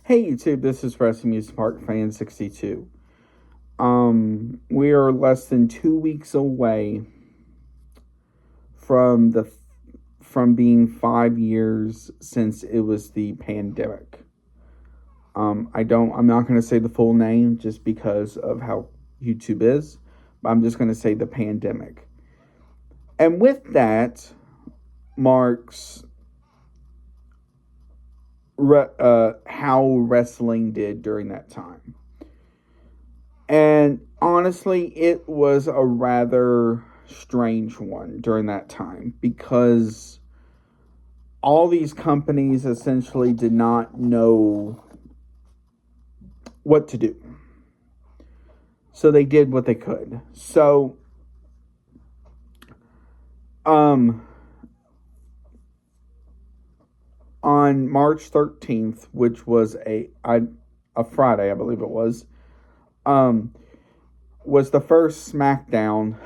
Hey YouTube, this is Wrestling Music Park Fan 62. We are less than 2 weeks away from being 5 years since it was the pandemic. I'm not gonna say the full name just because of how YouTube is, but I'm just gonna say the pandemic. And with that marks how wrestling did during that time. And honestly, it was a rather strange one during that time because all these companies essentially did not know what to do. So they did what they could. So, on March 13th, which was a Friday, I believe it was the first SmackDown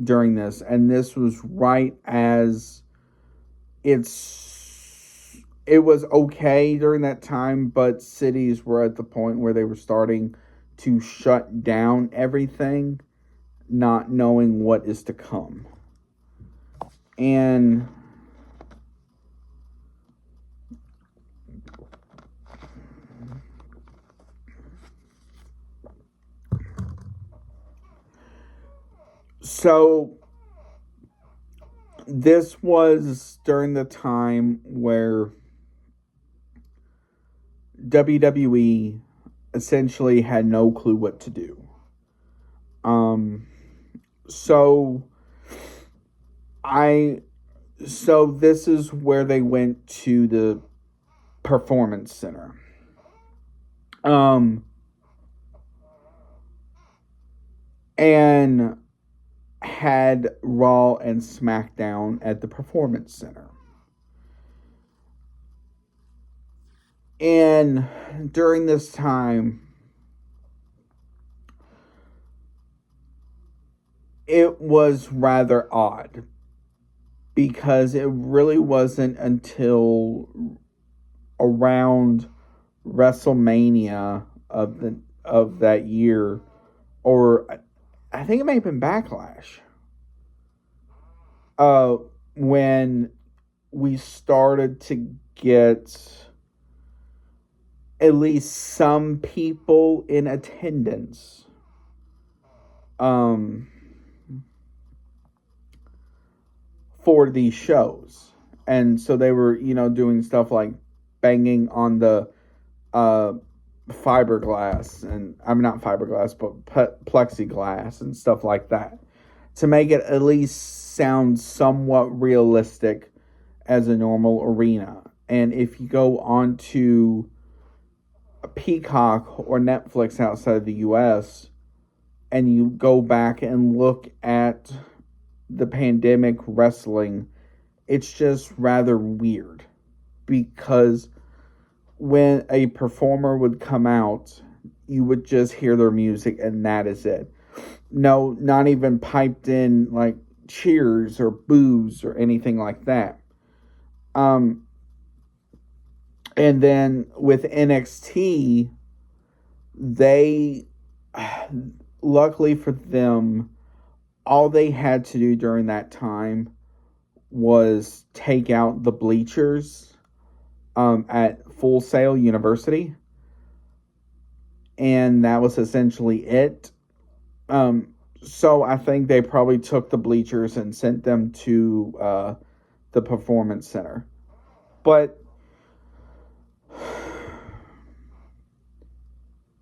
during this, and this was right as it was okay during that time, but cities were at the point where they were starting to shut down everything, not knowing what is to come. And so this was during the time where WWE essentially had no clue what to do. So this is where they went to the Performance Center. And had Raw and SmackDown at the Performance Center. And during this time, it was rather odd because it really wasn't until around WrestleMania of that year, or I think it may have been Backlash, when we started to get at least some people in attendance for these shows. And so they were, doing stuff like banging on the fiberglass, and not fiberglass, but plexiglass and stuff like that, to make it at least sound somewhat realistic as a normal arena. And if you go on to Peacock or Netflix outside of the US and you go back and look at the Pandemic wrestling, it's just rather weird because when a performer would come out, you would just hear their music and that is it. No, not even piped in like cheers or boos or anything like that. And then with NXT, they, luckily for them, all they had to do during that time was take out the bleachers at Full Sail University. And that was essentially it. So I think they probably took the bleachers and sent them to the Performance Center. But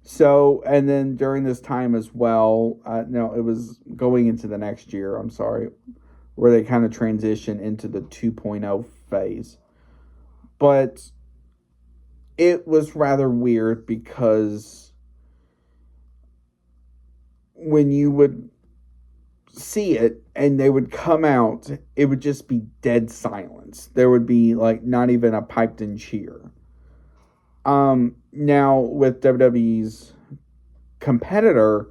so, and then during this time as well, no, it was going into the next year, I'm sorry, where they kind of transition into the 2.0 phase. But it was rather weird because when you would see it and they would come out, it would just be dead silence. There would be like not even a piped in cheer. Now with WWE's competitor,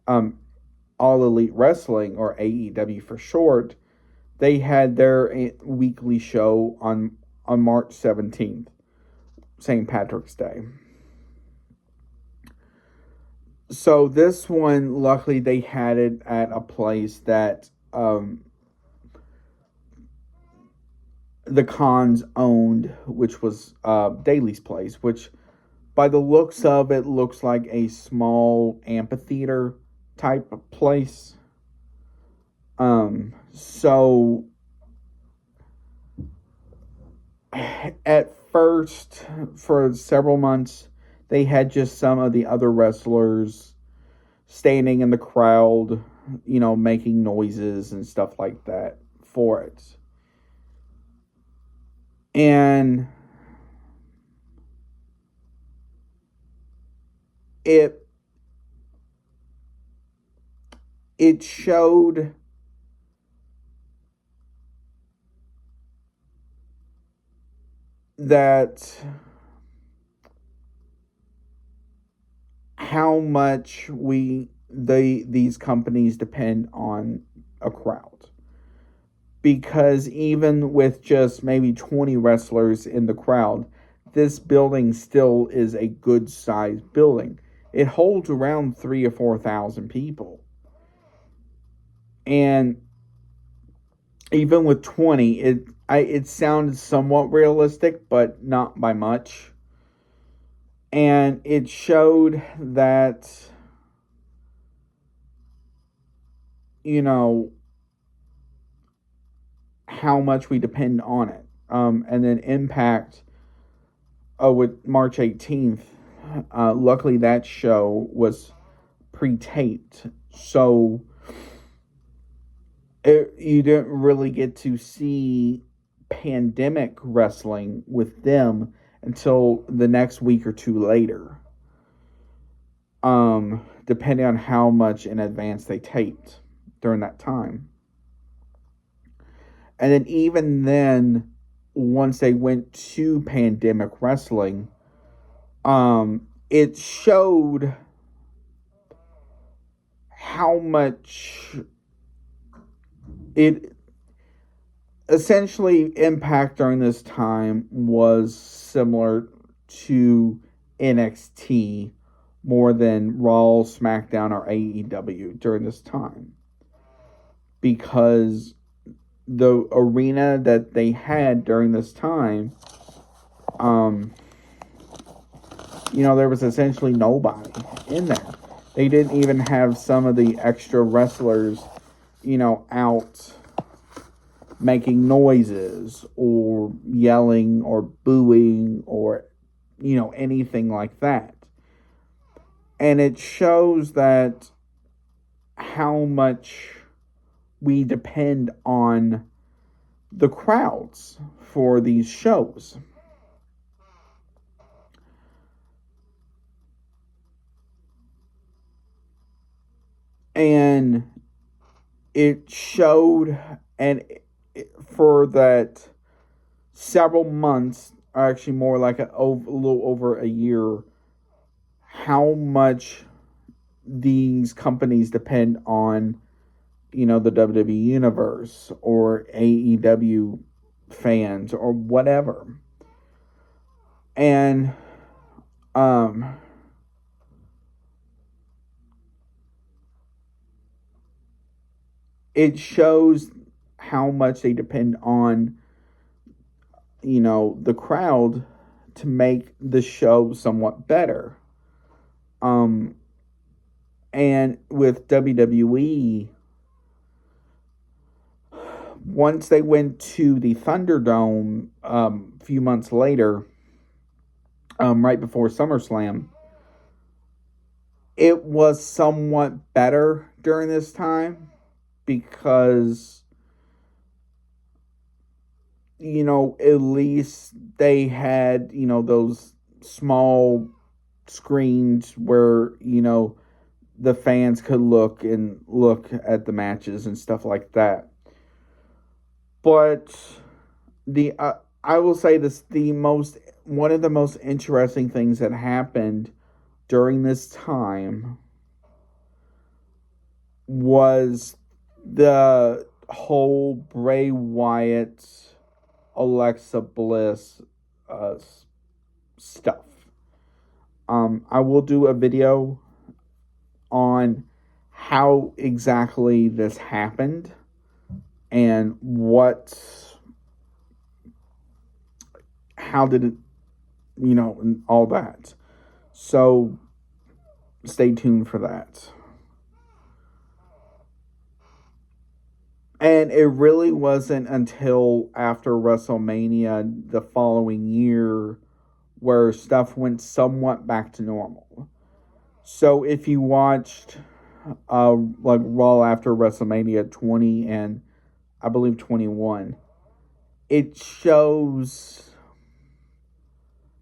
All Elite Wrestling, or AEW for short, they had their weekly show on March 17th, St. Patrick's Day. So this one, luckily, they had it at a place that the Khans owned, which was Daly's place, which by the looks of it looks like a small amphitheater type of place. So at first, for several months, they had just some of the other wrestlers standing in the crowd, making noises and stuff like that for it. And it it showed that how much these companies depend on a crowd, because even with just maybe 20 wrestlers in the crowd, this building still is a good sized building. It holds around 3 or 4 thousand people, and even with 20, it sounded somewhat realistic, but not by much. And it showed that, you know, how much we depend on it. And then Impact, with March 18th, luckily that show was pre-taped, so you didn't really get to see Pandemic wrestling with them until the next week or two later. Depending on how much in advance they taped during that time. And then even then, once they went to Pandemic Wrestling, it showed how much it essentially Impact during this time was similar to NXT more than Raw, SmackDown, or AEW during this time, because the arena that they had during this time, there was essentially nobody in there. They didn't even have some of the extra wrestlers, out making noises or yelling or booing or, anything like that. And it shows that how much we depend on the crowds for these shows. And it showed, and for that several months, or actually more like a little over a year, how much these companies depend on, the WWE Universe or AEW fans or whatever. And it shows how much they depend on, the crowd to make the show somewhat better. And with WWE, once they went to the Thunderdome a few months later, right before SummerSlam, it was somewhat better during this time because, at least they had, those small screens where, the fans could look at the matches and stuff like that. But I will say this, one of the most interesting things that happened during this time was the whole Bray Wyatt, Alexa Bliss stuff. I will do a video on how exactly this happened and how did it, and all that. So stay tuned for that. And it really wasn't until after WrestleMania the following year where stuff went somewhat back to normal. So if you watched like Raw after WrestleMania 20 and I believe 21, it shows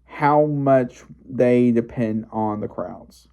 how much they depend on the crowds.